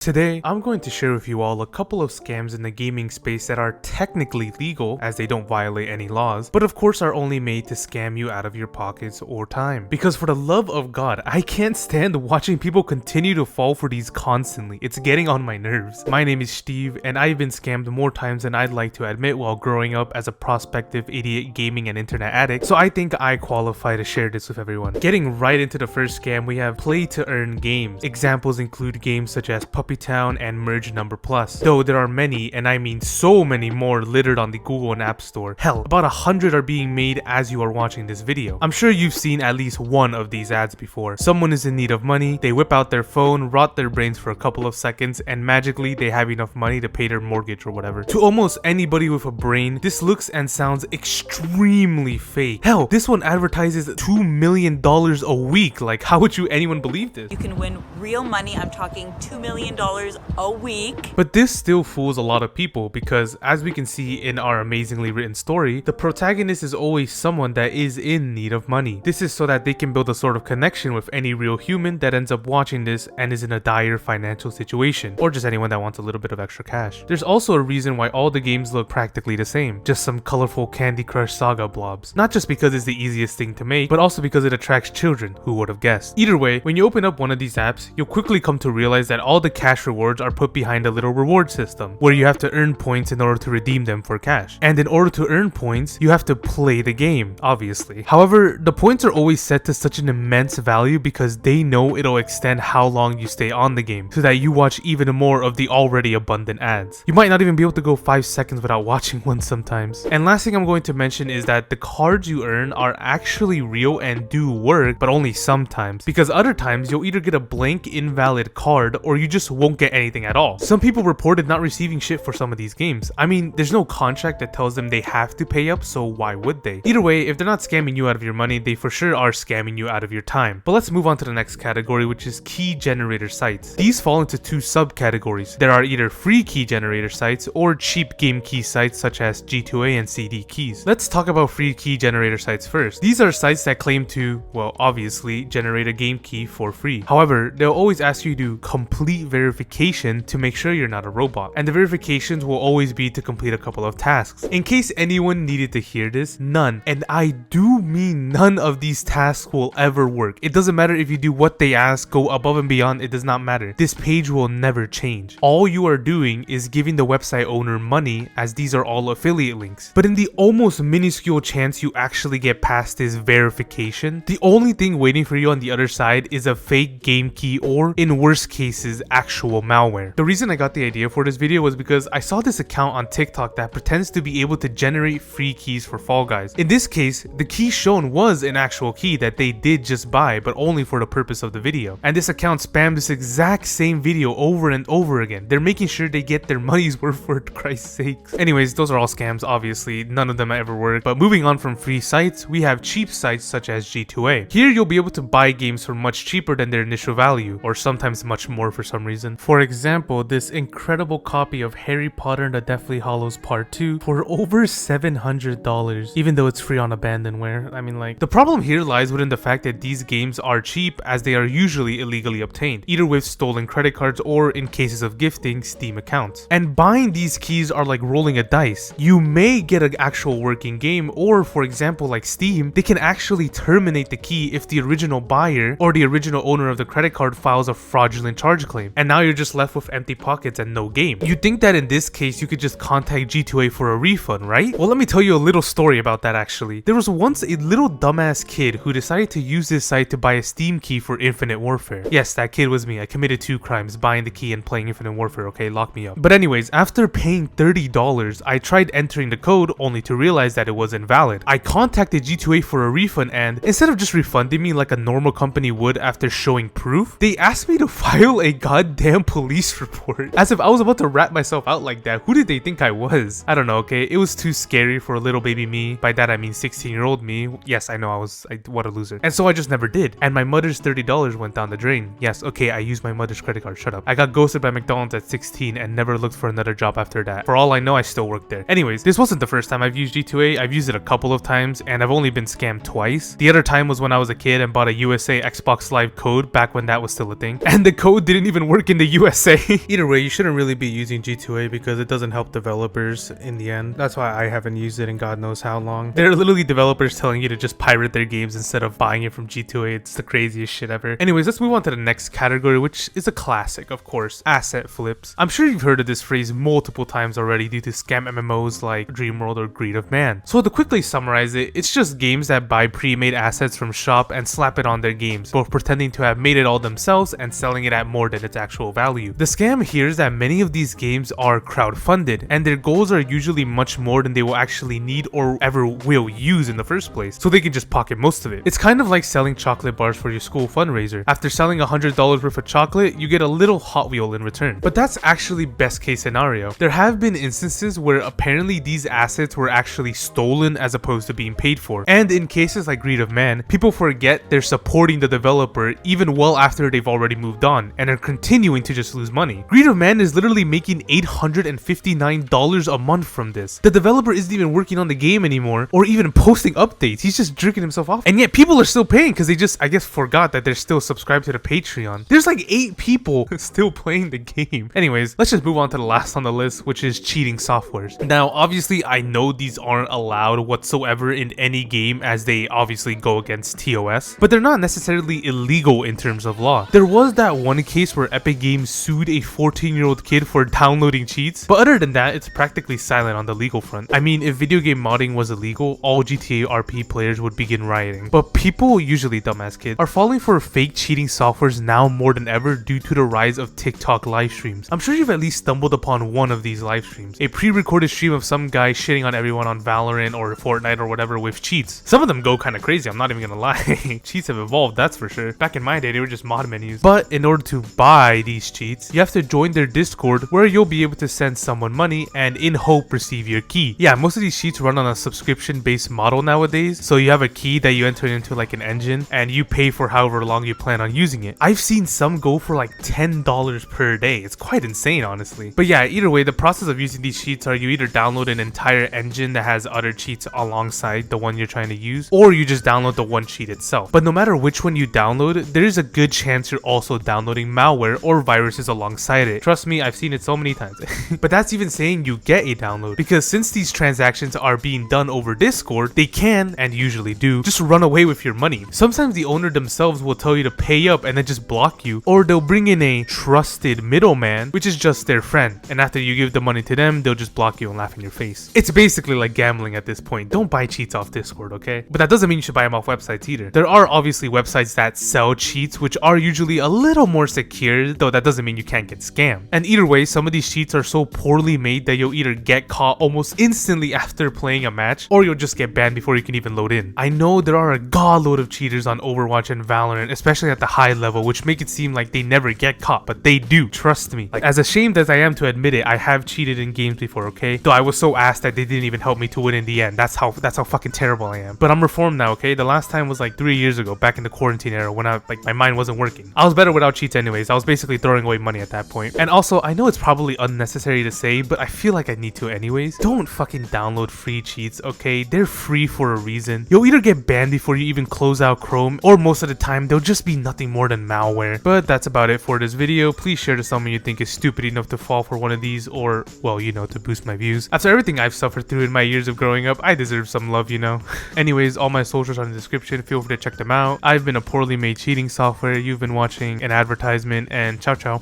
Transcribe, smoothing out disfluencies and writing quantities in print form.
Today, I'm going to share with you all a couple of scams in the gaming space that are technically legal as they don't violate any laws, but of course are only made to scam you out of your pockets or time. Because for the love of God, I can't stand watching people continue to fall for these constantly. It's getting on my nerves. My name is Steve, and I've been scammed more times than I'd like to admit while growing up as a prospective idiot gaming and internet addict, so I think I qualify to share this with everyone. Getting right into the first scam, we have play to earn games. Examples include games such as Puppy Town and Merge Number Plus, though there are many, and I mean so many more, littered on the Google and App Store. Hell, about 100 are being made as you are watching this video. I'm sure you've seen at least one of these ads before. Someone is in need of money, they whip out their phone, rot their brains for a couple of seconds, and magically they have enough money to pay their mortgage or whatever. To almost anybody with a brain, this looks and sounds extremely fake. Hell, this one advertises $2 million a week. Like, how would anyone believe this? You can win real money. I'm talking $2 million a week. But this still fools a lot of people because, as we can see in our amazingly written story, the protagonist is always someone that is in need of money. This is so that they can build a sort of connection with any real human that ends up watching this and is in a dire financial situation, or just anyone that wants a little bit of extra cash. There's also a reason why all the games look practically the same, just some colorful Candy Crush Saga blobs. Not just because it's the easiest thing to make, but also because it attracts children, who would have guessed. Either way, when you open up one of these apps, you'll quickly come to realize that all the cash rewards are put behind a little reward system, where you have to earn points in order to redeem them for cash. And in order to earn points, you have to play the game, obviously. However, the points are always set to such an immense value because they know it'll extend how long you stay on the game, so that you watch even more of the already abundant ads. You might not even be able to go 5 seconds without watching one sometimes. And last thing I'm going to mention is that the cards you earn are actually real and do work, but only sometimes, because other times you'll either get a blank invalid card or you just won't get anything at all. Some people reported not receiving shit for some of these games. I mean, there's no contract that tells them they have to pay up, so why would they? Either way, if they're not scamming you out of your money, they for sure are scamming you out of your time. But let's move on to the next category, which is key generator sites. These fall into two subcategories. There are either free key generator sites or cheap game key sites such as G2A and CDKeys. Let's talk about free key generator sites first. These are sites that claim to, well, obviously, generate a game key for free. However, they'll always ask you to complete verification to make sure you're not a robot, and the verifications will always be to complete a couple of tasks. In case anyone needed to hear this, none, and I do mean none, of these tasks will ever work. It doesn't matter if you do what they ask, go above and beyond, it does not matter. This page will never change. All you are doing is giving the website owner money, as these are all affiliate links. But in the almost minuscule chance you actually get past this verification, the only thing waiting for you on the other side is a fake game key, or in worst cases, actual malware. The reason I got the idea for this video was because I saw this account on TikTok that pretends to be able to generate free keys for Fall Guys. In this case, the key shown was an actual key that they did just buy, but only for the purpose of the video. And this account spammed this exact same video over and over again. They're making sure they get their money's worth, for Christ's sakes. Anyways, those are all scams, obviously. None of them ever work. But moving on from free sites, we have cheap sites such as G2A. Here you'll be able to buy games for much cheaper than their initial value, or sometimes much more for some reason. For example, this incredible copy of Harry Potter and the Deathly Hallows Part 2 for over $700, even though it's free on abandonware. I mean, like, the problem here lies within the fact that these games are cheap, as they are usually illegally obtained, either with stolen credit cards or, in cases of gifting, Steam accounts. And buying these keys are like rolling a dice. You may get an actual working game, or for example, like Steam, they can actually terminate the key if the original buyer or the original owner of the credit card files a fraudulent charge claim, and now you're just left with empty pockets and no game. You'd think that in this case you could just contact G2A for a refund, right? Well, let me tell you a little story about that actually. There was once a little dumbass kid who decided to use this site to buy a Steam key for Infinite Warfare. Yes, that kid was me. I committed 2 crimes, buying the key and playing Infinite Warfare, okay? Lock me up. But anyways, after paying $30, I tried entering the code only to realize that it was invalid. I contacted G2A for a refund, and instead of just refunding me like a normal company would after showing proof, they asked me to file a goddamn police report. As if I was about to rat myself out like that. Who did they think I was? I don't know, okay? It was too scary for a little baby me. By that I mean 16-year-old me. Yes, I know what a loser. And so I just never did. And my mother's $30 went down the drain. Yes, okay, I used my mother's credit card. Shut up. I got ghosted by McDonald's at 16 and never looked for another job after that. For all I know, I still work there. Anyways, this wasn't the first time I've used G2A. I've used it a couple of times, and I've only been scammed twice. The other time was when I was a kid and bought a USA Xbox Live code back when that was still a thing. And the code didn't even work in the USA. Either way, you shouldn't really be using G2A because it doesn't help developers in the end. That's why I haven't used it in God knows how long. There are literally developers telling you to just pirate their games instead of buying it from G2A. It's the craziest shit ever. Anyways, let's move on to the next category, which is a classic, of course, asset flips. I'm sure you've heard of this phrase multiple times already due to scam MMOs like Dreamworld or Greed of Man. So to quickly summarize it, it's just games that buy pre-made assets from shop and slap it on their games, both pretending to have made it all themselves and selling it at more than its actual value. The scam here is that many of these games are crowdfunded, and their goals are usually much more than they will actually need or ever will use in the first place, so they can just pocket most of it. It's kind of like selling chocolate bars for your school fundraiser. After selling $100 worth of chocolate, you get a little Hot Wheel in return. But that's actually best case scenario. There have been instances where apparently these assets were actually stolen as opposed to being paid for. And in cases like Greed of Man, people forget they're supporting the developer even well after they've already moved on and are continuing to just lose money. Greed of Man is literally making $859 a month from this. The developer isn't even working on the game anymore or even posting updates. He's just jerking himself off. And yet people are still paying because they just, I guess, forgot that they're still subscribed to the Patreon. There's like 8 people still playing the game. Anyways, let's just move on to the last on the list, which is cheating softwares. Now, obviously, I know these aren't allowed whatsoever in any game as they obviously go against TOS, but they're not necessarily illegal in terms of law. There was that one case where Epic Games sued a 14-year-old kid for downloading cheats, but other than that, it's practically silent on the legal front. I mean, if video game modding was illegal, all GTA RP players would begin rioting. But people, usually dumbass kids, are falling for fake cheating softwares now more than ever due to the rise of TikTok live streams. I'm sure you've at least stumbled upon one of these live streams. A pre-recorded stream of some guy shitting on everyone on Valorant or Fortnite or whatever with cheats. Some of them go kind of crazy, I'm not even gonna lie. Cheats have evolved, that's for sure. Back in my day, they were just mod menus. But in order to buy these cheats, you have to join their Discord where you'll be able to send someone money and in hope receive your key. Yeah, most of these cheats run on a subscription-based model nowadays. So you have a key that you enter into like an engine and you pay for however long you plan on using it. I've seen some go for like $10 per day. It's quite insane, honestly. But yeah, either way, the process of using these cheats are you either download an entire engine that has other cheats alongside the one you're trying to use, or you just download the one cheat itself. But no matter which one you download, there's a good chance you're also downloading malware or viruses alongside it. Trust me, I've seen it so many times. But that's even saying you get a download, because since these transactions are being done over Discord, they can, and usually do, just run away with your money. Sometimes the owner themselves will tell you to pay up and then just block you, or they'll bring in a trusted middleman, which is just their friend, and after you give the money to them, they'll just block you and laugh in your face. It's basically like gambling at this point. Don't buy cheats off Discord, okay? But that doesn't mean you should buy them off websites either. There are obviously websites that sell cheats, which are usually a little more secure, though that doesn't mean you can't get scammed. And either way, some of these cheats are so poorly made that you'll either get caught almost instantly after playing a match, or you'll just get banned before you can even load in. I know there are a godload of cheaters on Overwatch and Valorant, especially at the high level, which make it seem like they never get caught, but they do, trust me. Like, as ashamed as I am to admit it, I have cheated in games before, okay? Though I was so ass that they didn't even help me to win in the end. That's how fucking terrible I am. But I'm reformed now, okay? The last time was like 3 years ago, back in the quarantine era, when my mind wasn't working. I was better without cheats anyways. I was basically throwing away money at that point. And also, I know it's probably unnecessary to say, but I feel like I need to anyways. Don't fucking download free cheats, okay? They're free for a reason. You'll either get banned before you even close out Chrome, or most of the time, they'll just be nothing more than malware. But that's about it for this video. Please share to someone you think is stupid enough to fall for one of these, or, well, you know, to boost my views. After everything I've suffered through in my years of growing up, I deserve some love, you know? Anyways, all my socials are in the description. Feel free to check them out. I've been a poorly made cheating software. You've been watching an advertisement, and ciao ciao.